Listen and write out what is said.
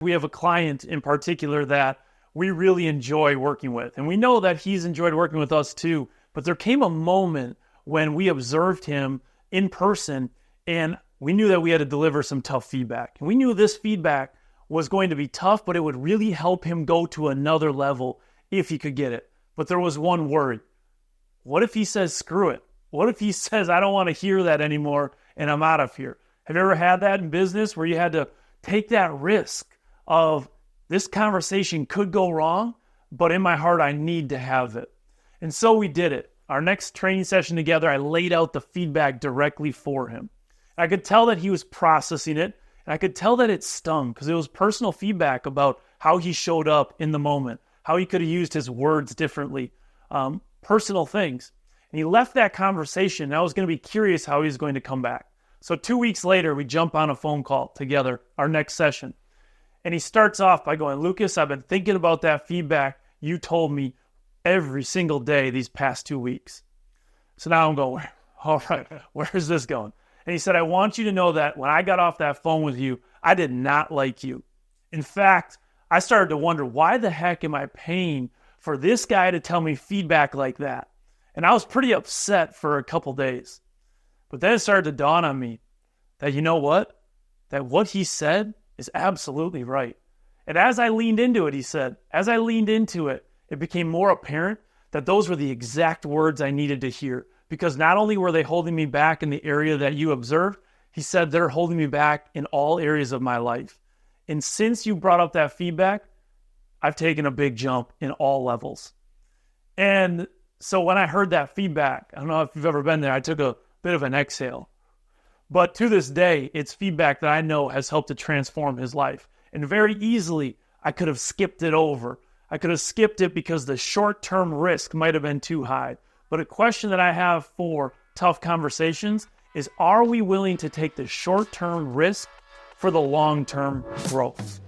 We have a client in particular that we really enjoy working with, and we know that he's enjoyed working with us too. But there came a moment when we observed him in person, and we knew that we had to deliver some tough feedback. And we knew this feedback was going to be tough, but it would really help him go to another level if he could get it. But there was one worry. What if he says, screw it? What if he says, I don't want to hear that anymore and I'm out of here? Have you ever had that in business where you had to take that risk of this conversation could go wrong, but in my heart, I need to have it? And so we did it. Our next training session together, I laid out the feedback directly for him. I could tell that he was processing it, and I could tell that it stung because it was personal feedback about how he showed up in the moment, how he could have used his words differently, personal things. And he left that conversation, and I was going to be curious how he was going to come back. So 2 weeks later, we jump on a phone call together, our next session. And he starts off by going, Lucas, I've been thinking about that feedback you told me every single day these past 2 weeks. So now I'm going, all right, where's this going? And he said, I want you to know that when I got off that phone with you, I did not like you. In fact, I started to wonder, why the heck am I paying for this guy to tell me feedback like that? And I was pretty upset for a couple days. But then it started to dawn on me that, you know what? That what he said is absolutely right. And as I leaned into it, he said, as I leaned into it, it became more apparent that those were the exact words I needed to hear. Because not only were they holding me back in the area that you observed, he said they're holding me back in all areas of my life. And since you brought up that feedback, I've taken a big jump in all levels. And so when I heard that feedback, I don't know if you've ever been there, I took a bit of an exhale. But to this day, it's feedback that I know has helped to transform his life. And very easily, I could have skipped it over. I could have skipped it because the short-term risk might have been too high. But a question that I have for tough conversations is, are we willing to take the short-term risk for the long-term growth?